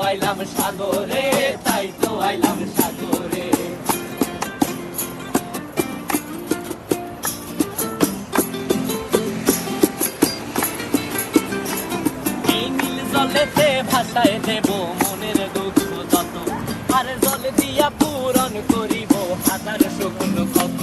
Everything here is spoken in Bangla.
আইলাম সাগরে, তাই তো আইলাম সাগরে। এই নীল জলেতে ভাষায় দেব মনের দুঃখ যত, আর জল দিয়া পূরণ করিব হাজার শুকনো ক্ষত।